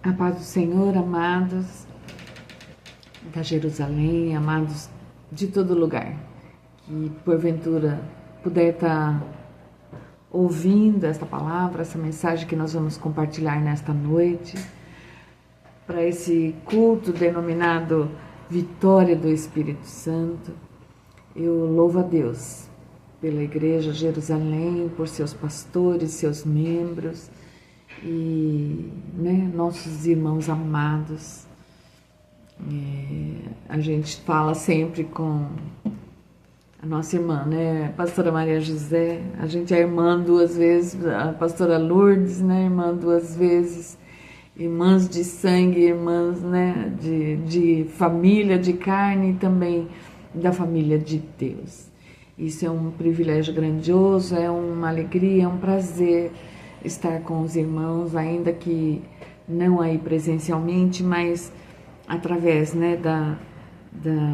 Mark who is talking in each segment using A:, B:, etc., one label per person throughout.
A: A paz do Senhor, amados da Jerusalém, amados de todo lugar, que porventura puder estar ouvindo esta palavra, essa mensagem que nós vamos compartilhar nesta noite, para esse culto denominado Vitória do Espírito Santo. Eu louvo a Deus pela Igreja Jerusalém, por seus pastores, seus membros e nossos irmãos amados. A gente fala sempre com a nossa irmã, pastora Maria José. A gente é irmã duas vezes, a pastora Lourdes, irmã duas vezes, irmãs de sangue, irmãs de família, de carne e também da família de Deus. Isso é um privilégio grandioso, é uma alegria, é um prazer estar com os irmãos, ainda que não aí presencialmente, mas através da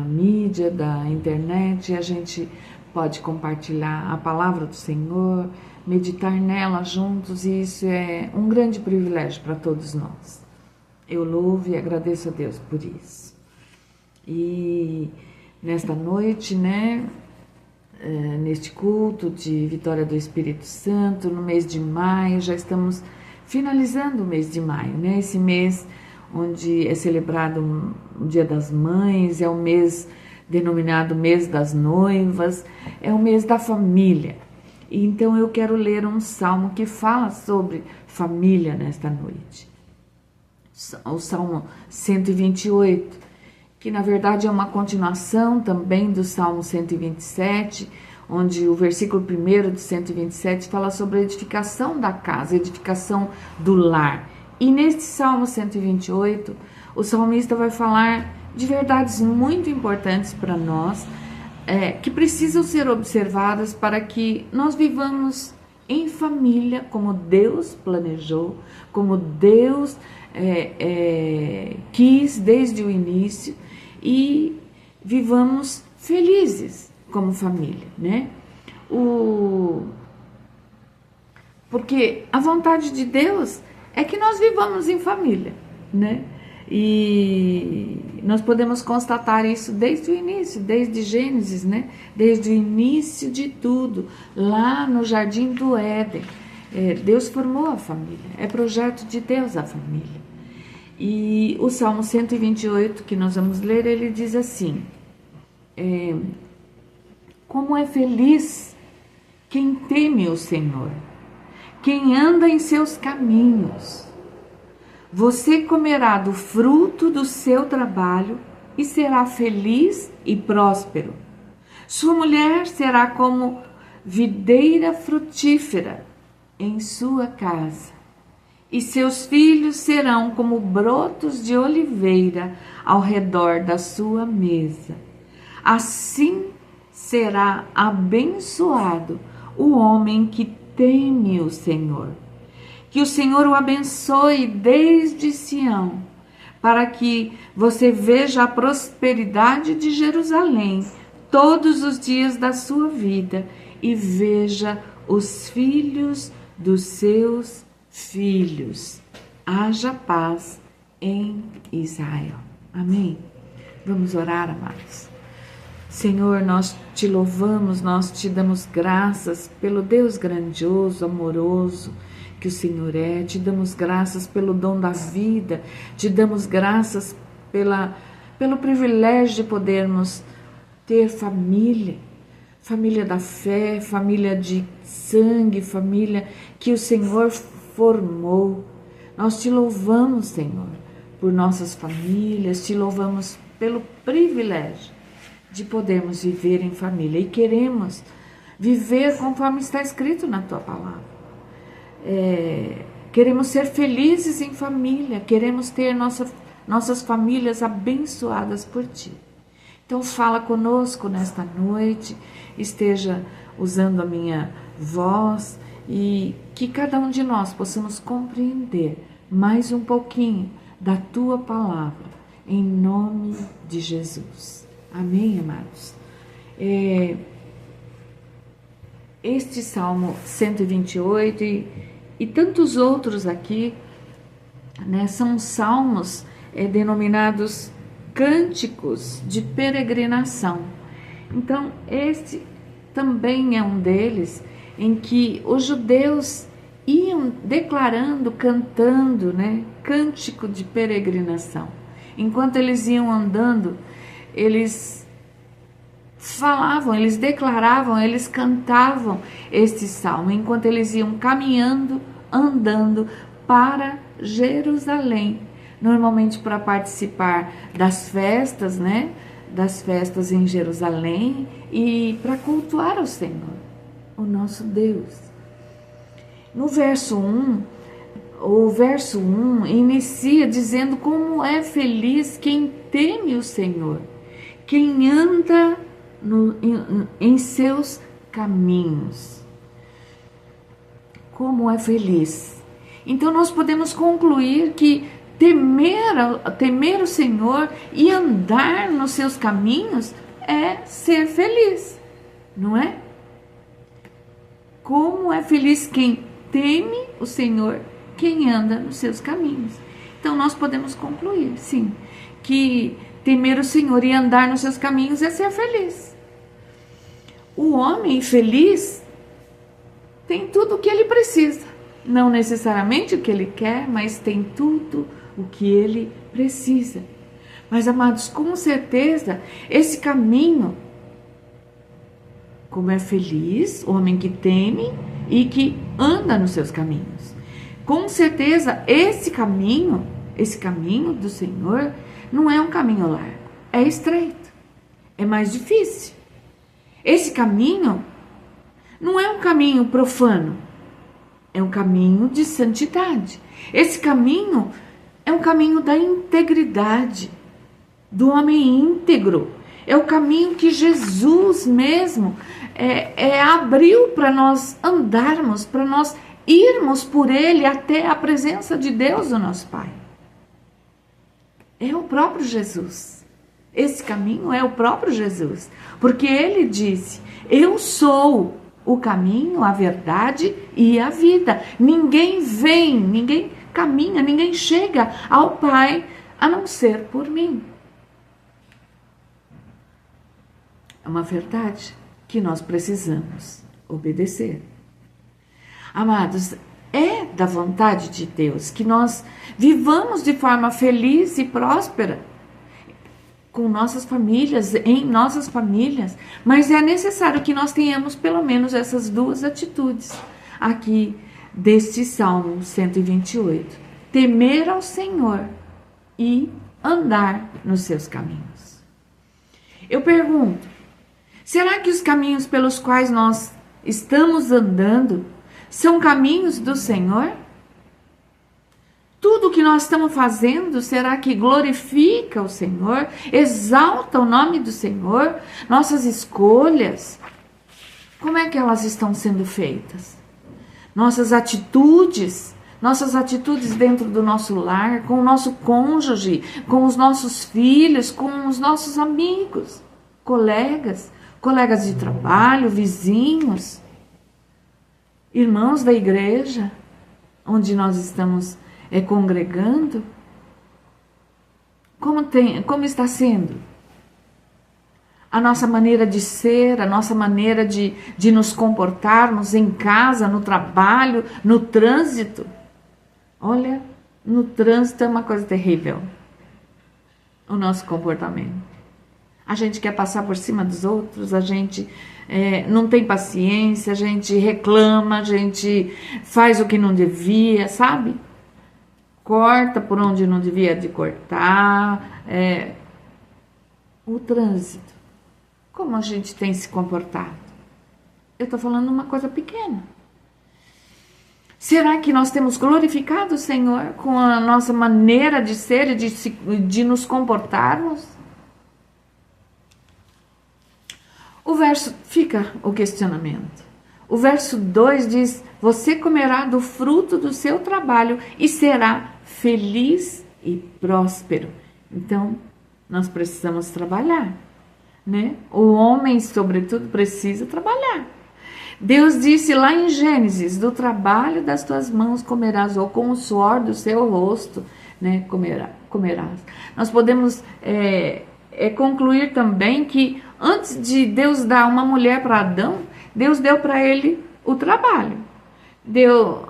A: mídia, da internet. A gente pode compartilhar a palavra do Senhor, meditar nela juntos, e isso é um grande privilégio para todos nós. Eu louvo e agradeço a Deus por isso. E nesta noite, neste culto de Vitória do Espírito Santo, no mês de maio, já estamos finalizando o mês de maio, esse mês onde é celebrado o Dia das Mães, é o mês denominado Mês das Noivas, é o mês da família. E então eu quero ler um salmo que fala sobre família nesta noite. O Salmo 128, que na verdade é uma continuação também do Salmo 127, onde o versículo 1 de 127 fala sobre a edificação da casa, a edificação do lar. E neste Salmo 128, o salmista vai falar de verdades muito importantes para nós, que precisam ser observadas para que nós vivamos em família, como Deus planejou, como Deus quis desde o início, e vivamos felizes como família, Porque a vontade de Deus é que nós vivamos em família, E nós podemos constatar isso desde o início, desde Gênesis, Desde o início de tudo, lá no Jardim do Éden. Deus formou a família, é projeto de Deus a família. E o Salmo 128, que nós vamos ler, ele diz assim: como é feliz quem teme o Senhor, quem anda em seus caminhos. Você comerá do fruto do seu trabalho e será feliz e próspero. Sua mulher será como videira frutífera em sua casa, e seus filhos serão como brotos de oliveira ao redor da sua mesa. Assim será abençoado o homem que teme o Senhor. Que o Senhor o abençoe desde Sião, para que você veja a prosperidade de Jerusalém todos os dias da sua vida e veja os filhos dos seus filhos. Haja paz em Israel. Amém? Vamos orar, amados. Senhor, nós te louvamos, nós te damos graças pelo Deus grandioso, amoroso que o Senhor é. Te damos graças pelo dom da vida, te damos graças pelo privilégio de podermos ter família, família da fé, família de sangue, família que o Senhor formou. Nós te louvamos, Senhor, por nossas famílias, te louvamos pelo privilégio de podermos viver em família, e queremos viver conforme está escrito na tua palavra. Queremos ser felizes em família, queremos ter nossas famílias abençoadas por ti. Então fala conosco nesta noite, esteja usando a minha voz, e que cada um de nós possamos compreender mais um pouquinho da tua palavra, em nome de Jesus. Amém, amados? Este Salmo 128 e tantos outros aqui né? São salmos denominados cânticos de peregrinação. Então, este também é um deles, em que os judeus iam declarando, cantando, né? Cântico de peregrinação. Enquanto eles iam andando, eles falavam, eles declaravam, eles cantavam este salmo, enquanto eles iam caminhando, andando para Jerusalém, normalmente para participar das festas, né? Das festas em Jerusalém e para cultuar ao Senhor, o nosso Deus. No verso 1, o verso 1 inicia dizendo como é feliz quem teme o Senhor, quem anda em seus caminhos. Como é feliz. Então nós podemos concluir que temer o Senhor e andar nos seus caminhos é ser feliz, não é? Como é feliz quem teme o Senhor, quem anda nos seus caminhos. Então nós podemos concluir, sim, que temer o Senhor e andar nos seus caminhos é ser feliz. O homem feliz tem tudo o que ele precisa. Não necessariamente o que ele quer, mas tem tudo o que ele precisa. Mas, amados, com certeza, esse caminho, como é feliz o homem que teme e que anda nos seus caminhos. Com certeza, esse caminho do Senhor, não é um caminho largo, é estreito, é mais difícil. Esse caminho não é um caminho profano, é um caminho de santidade. Esse caminho é um caminho da integridade, do homem íntegro. É o caminho que Jesus mesmo abriu para nós andarmos, para nós irmos por ele até a presença de Deus, o nosso Pai. É o próprio Jesus. Esse caminho é o próprio Jesus, porque ele disse: eu sou o caminho, a verdade e a vida. Ninguém vem, ninguém caminha, ninguém chega ao Pai a não ser por mim. É uma verdade que nós precisamos obedecer. Amados, é da vontade de Deus que nós vivamos de forma feliz e próspera com nossas famílias, em nossas famílias, mas é necessário que nós tenhamos pelo menos essas duas atitudes aqui deste Salmo 128: temer ao Senhor e andar nos seus caminhos. Eu pergunto, será que os caminhos pelos quais nós estamos andando são caminhos do Senhor? Tudo que nós estamos fazendo, será que glorifica o Senhor? Exalta o nome do Senhor? Nossas escolhas, como é que elas estão sendo feitas? Nossas atitudes dentro do nosso lar, com o nosso cônjuge, com os nossos filhos, com os nossos amigos, colegas de trabalho, vizinhos, irmãos da igreja, onde nós estamos congregando. Como está sendo a nossa maneira de ser, a nossa maneira de nos comportarmos em casa, no trabalho, no trânsito? Olha, no trânsito é uma coisa terrível, o nosso comportamento. A gente quer passar por cima dos outros, a gente não tem paciência, a gente reclama, a gente faz o que não devia, sabe? Corta por onde não devia de cortar. O trânsito. Como a gente tem se comportado? Eu estou falando uma coisa pequena. Será que nós temos glorificado o Senhor com a nossa maneira de ser e de nos comportarmos? Fica o questionamento. O verso 2 diz: você comerá do fruto do seu trabalho e será feliz e próspero. Então, nós precisamos trabalhar, né? O homem, sobretudo, precisa trabalhar. Deus disse lá em Gênesis: do trabalho das tuas mãos comerás, ou com o suor do seu rosto, né, comerás. Nós podemos concluir também que antes de Deus dar uma mulher para Adão, Deus deu para ele o trabalho. Deu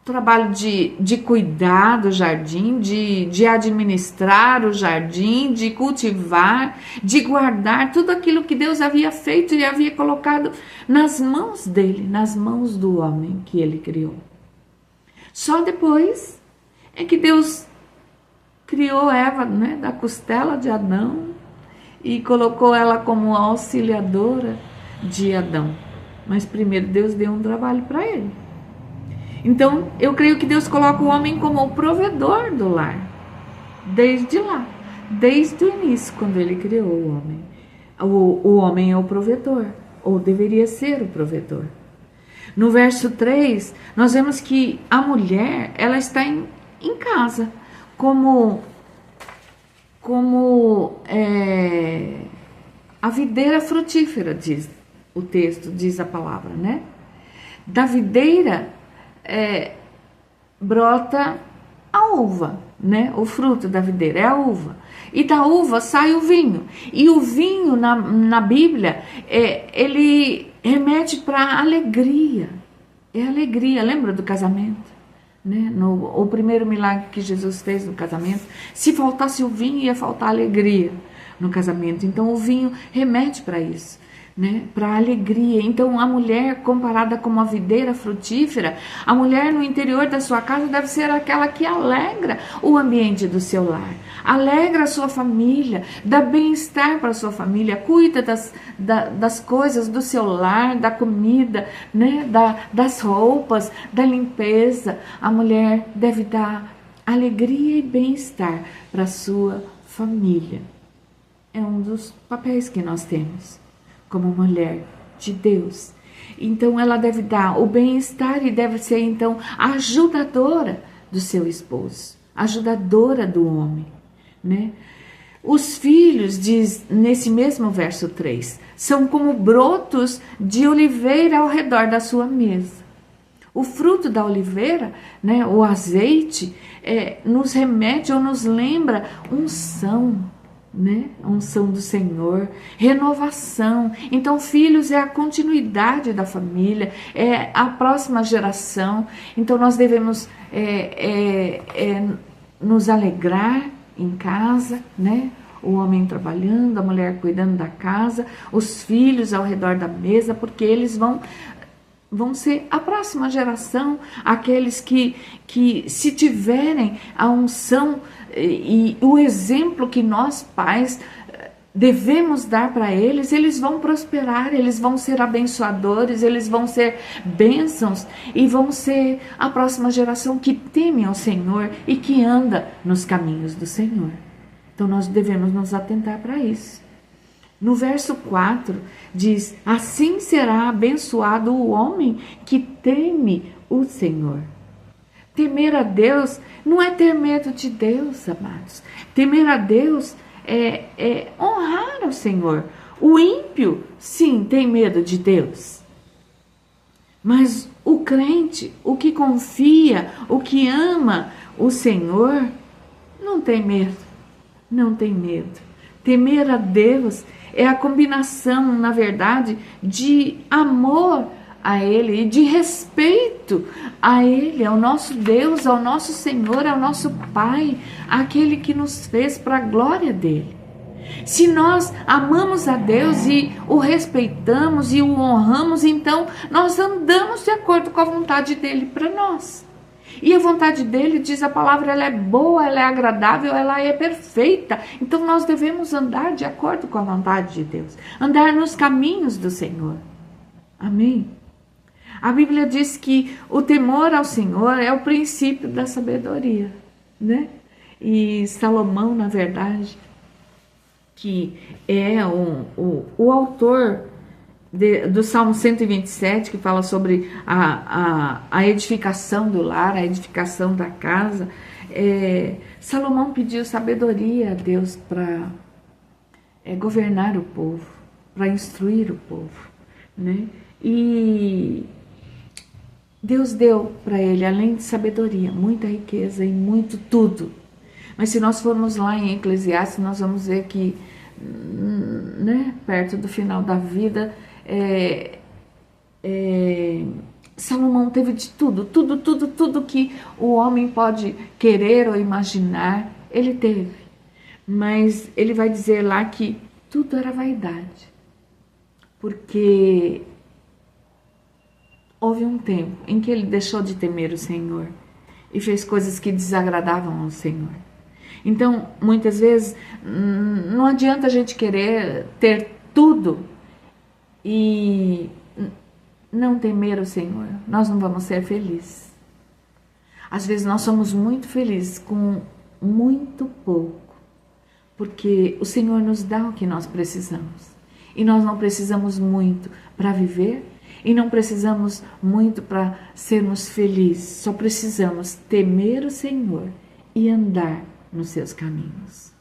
A: trabalho de cuidar do jardim, de administrar o jardim, de cultivar, de guardar tudo aquilo que Deus havia feito e havia colocado nas mãos dele, nas mãos do homem que ele criou. Só depois é que Deus criou Eva, né, da costela de Adão e colocou ela como auxiliadora de Adão. Mas primeiro Deus deu um trabalho para ele. Então, eu creio que Deus coloca o homem como o provedor do lar. Desde lá, desde o início, quando ele criou o homem. O homem é o provedor, ou deveria ser o provedor. No verso 3, nós vemos que a mulher, ela está em casa, como a videira frutífera, diz o texto, diz a palavra, né? Da videira brota a uva, né? O fruto da videira é a uva. E da uva sai o vinho. E o vinho na Bíblia, ele remete para alegria. É alegria. Lembra do casamento? Né? O primeiro milagre que Jesus fez no casamento, se faltasse o vinho, ia faltar alegria no casamento. Então o vinho remete para isso, né? Para alegria. Então a mulher, comparada com uma videira frutífera, a mulher no interior da sua casa deve ser aquela que alegra o ambiente do seu lar, alegra a sua família, dá bem-estar para a sua família, cuida das coisas do seu lar, da comida, né? Das roupas, da limpeza. A mulher deve dar alegria e bem-estar para a sua família. É um dos papéis que nós temos como mulher de Deus. Então ela deve dar o bem-estar e deve ser então a ajudadora do seu esposo, ajudadora do homem, né? Os filhos, diz nesse mesmo verso 3, são como brotos de oliveira ao redor da sua mesa. O fruto da oliveira, né, o azeite, nos remete ou nos lembra unção, né? Unção do Senhor, renovação. Então, filhos é a continuidade da família, é a próxima geração. Então, nós devemos nos alegrar em casa, né? O homem trabalhando, a mulher cuidando da casa, os filhos ao redor da mesa, porque eles vão ser a próxima geração, aqueles que se tiverem a unção e o exemplo que nós pais devemos dar para eles, eles vão prosperar, eles vão ser abençoadores, eles vão ser bênçãos e vão ser a próxima geração que teme ao Senhor e que anda nos caminhos do Senhor. Então nós devemos nos atentar para isso. No verso 4 diz: assim será abençoado o homem que teme o Senhor. Temer a Deus não é ter medo de Deus, amados. Temer a Deus é honrar ao Senhor. O ímpio, sim, tem medo de Deus. Mas o crente, o que confia, o que ama o Senhor, não tem medo. Não tem medo. Temer a Deus é a combinação, na verdade, de amor a Ele e de respeito a Ele, ao nosso Deus, ao nosso Senhor, ao nosso Pai, aquele que nos fez para a glória dEle. Se nós amamos a Deus e o respeitamos e o honramos, então nós andamos de acordo com a vontade dEle para nós. E a vontade dEle, diz a palavra, ela é boa, ela é agradável, ela é perfeita. Então nós devemos andar de acordo com a vontade de Deus, andar nos caminhos do Senhor. Amém? A Bíblia diz que o temor ao Senhor é o princípio da sabedoria, né? E Salomão, na verdade, que é o autor do Salmo 127, que fala sobre a edificação do lar, a edificação da casa, Salomão pediu sabedoria a Deus para governar o povo, para instruir o povo, né? E Deus deu para ele, além de sabedoria, muita riqueza e muito tudo. Mas se nós formos lá em Eclesiastes, nós vamos ver que, né, perto do final da vida, Salomão teve de tudo que o homem pode querer ou imaginar, ele teve. Mas ele vai dizer lá que tudo era vaidade, porque houve um tempo em que ele deixou de temer o Senhor e fez coisas que desagradavam ao Senhor. Então, muitas vezes, não adianta a gente querer ter tudo e não temer o Senhor. Nós não vamos ser felizes. Às vezes nós somos muito felizes com muito pouco, porque o Senhor nos dá o que nós precisamos. E nós não precisamos muito para viver e não precisamos muito para sermos felizes. Só precisamos temer o Senhor e andar nos seus caminhos.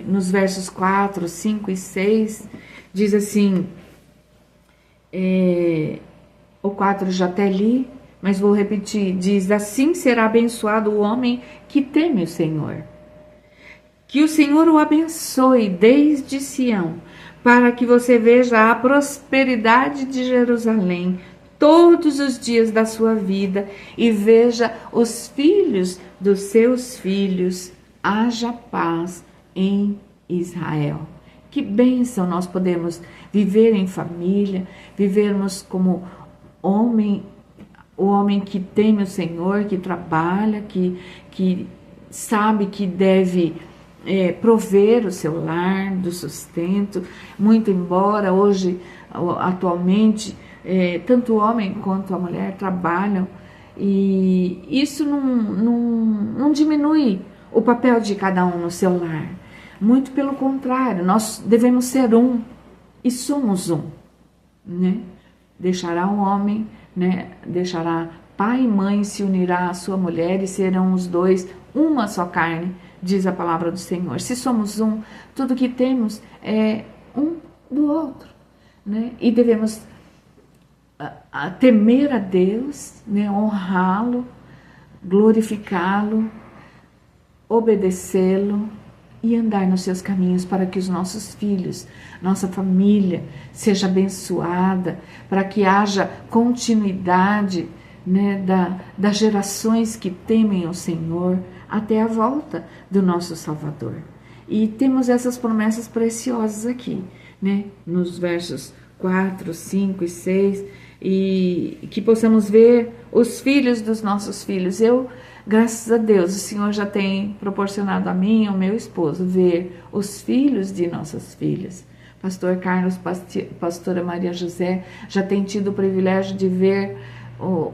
A: Nos versos 4, 5 e 6, diz assim, o 4 já até li, mas vou repetir, diz, assim será abençoado o homem que teme o Senhor. Que o Senhor o abençoe desde Sião, para que você veja a prosperidade de Jerusalém todos os dias da sua vida e veja os filhos dos seus filhos, haja paz em Israel. Que bênção nós podemos viver em família, vivermos como homem, o homem que teme o Senhor, que trabalha, que sabe que deve prover o seu lar, do sustento, muito embora hoje, atualmente, tanto o homem quanto a mulher trabalham, e isso não diminui o papel de cada um no seu lar. Muito pelo contrário, nós devemos ser um, e somos um, né? Deixará o homem, né? Deixará pai e mãe, se unirá à sua mulher e serão os dois uma só carne, diz a palavra do Senhor. Se somos um, tudo que temos é um do outro, né? E devemos temer a Deus, né? Honrá-lo, glorificá-lo, obedecê-lo e andar nos seus caminhos para que os nossos filhos, nossa família seja abençoada, para que haja continuidade, né, das gerações que temem o Senhor até a volta do nosso Salvador. E temos essas promessas preciosas aqui, né, nos versos 4, 5 e 6, e que possamos ver os filhos dos nossos filhos. Graças a Deus, o Senhor já tem proporcionado a mim e ao meu esposo ver os filhos de nossas filhas. Pastor Carlos, pastora Maria José já tem tido o privilégio de ver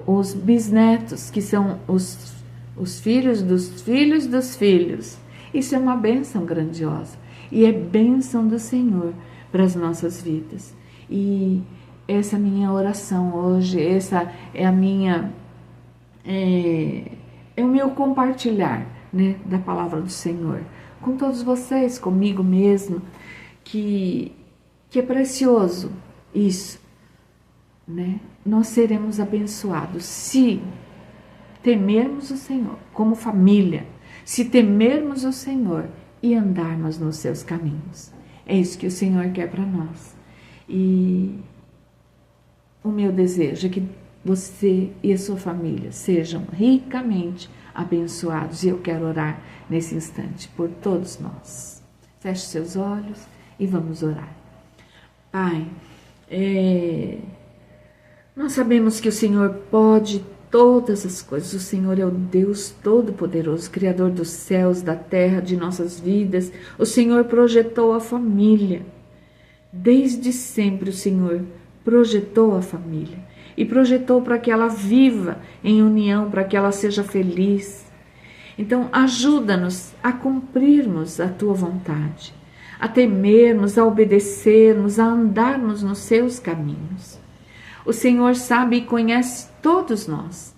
A: os bisnetos, que são os filhos dos filhos dos filhos. Isso é uma bênção grandiosa e é bênção do Senhor para as nossas vidas. E essa é a minha oração hoje, essa é a minha... É o meu compartilhar, né, da palavra do Senhor com todos vocês, comigo mesmo, que é precioso isso, né? Nós seremos abençoados se temermos o Senhor como família, se temermos o Senhor e andarmos nos seus caminhos. É isso que o Senhor quer para nós. E o meu desejo é que você e a sua família sejam ricamente abençoados. E eu quero orar nesse instante por todos nós. Feche seus olhos e vamos orar. Pai, nós sabemos que o Senhor pode todas as coisas. O Senhor é o Deus Todo-Poderoso, Criador dos céus, da terra, de nossas vidas. O Senhor projetou a família. Desde sempre o Senhor projetou a família. E projetou para que ela viva em união, para que ela seja feliz. Então, ajuda-nos a cumprirmos a Tua vontade, a temermos, a obedecermos, a andarmos nos Seus caminhos. O Senhor sabe e conhece todos nós.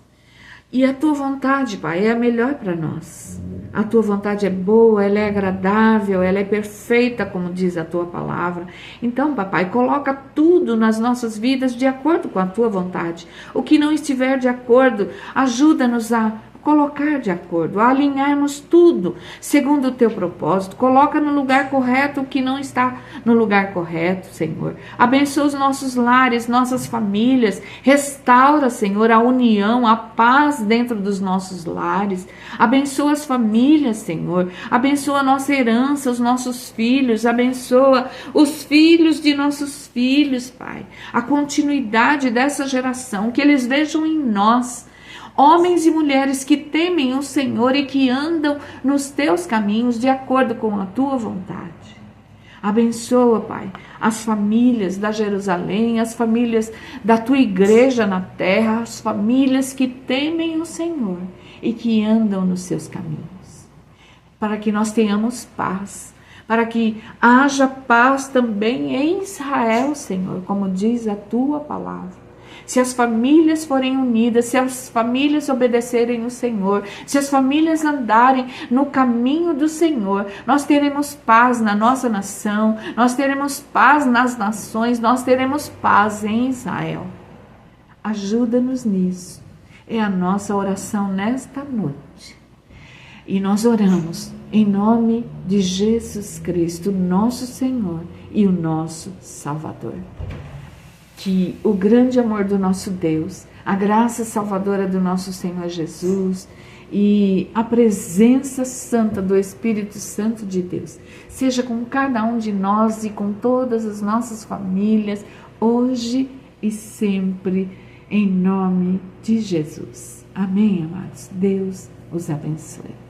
A: E a Tua vontade, Pai, é a melhor para nós. a tua vontade é boa, ela é agradável, ela é perfeita, como diz a tua palavra. Então, papai, coloca tudo nas nossas vidas de acordo com a tua vontade. O que não estiver de acordo, ajuda-nos a colocar de acordo, a alinharmos tudo segundo o teu propósito. Coloca no lugar correto o que não está no lugar correto, Senhor. Abençoa os nossos lares, nossas famílias. Restaura, Senhor, a união, a paz dentro dos nossos lares. Abençoa as famílias, Senhor. Abençoa a nossa herança, os nossos filhos. Abençoa os filhos de nossos filhos, Pai. A continuidade dessa geração, que eles vejam em nós homens e mulheres que temem o Senhor e que andam nos teus caminhos de acordo com a tua vontade. Abençoa, Pai, as famílias da Jerusalém, as famílias da tua igreja na terra, as famílias que temem o Senhor e que andam nos seus caminhos. Para que nós tenhamos paz, para que haja paz também em Israel, Senhor, como diz a tua palavra. Se as famílias forem unidas, se as famílias obedecerem o Senhor, se as famílias andarem no caminho do Senhor, nós teremos paz na nossa nação, nós teremos paz nas nações, nós teremos paz em Israel. Ajuda-nos nisso. É a nossa oração nesta noite. E nós oramos em nome de Jesus Cristo, nosso Senhor e o nosso Salvador. Que o grande amor do nosso Deus, a graça salvadora do nosso Senhor Jesus e a presença santa do Espírito Santo de Deus seja com cada um de nós e com todas as nossas famílias, hoje e sempre, em nome de Jesus. Amém, amados? Deus os abençoe.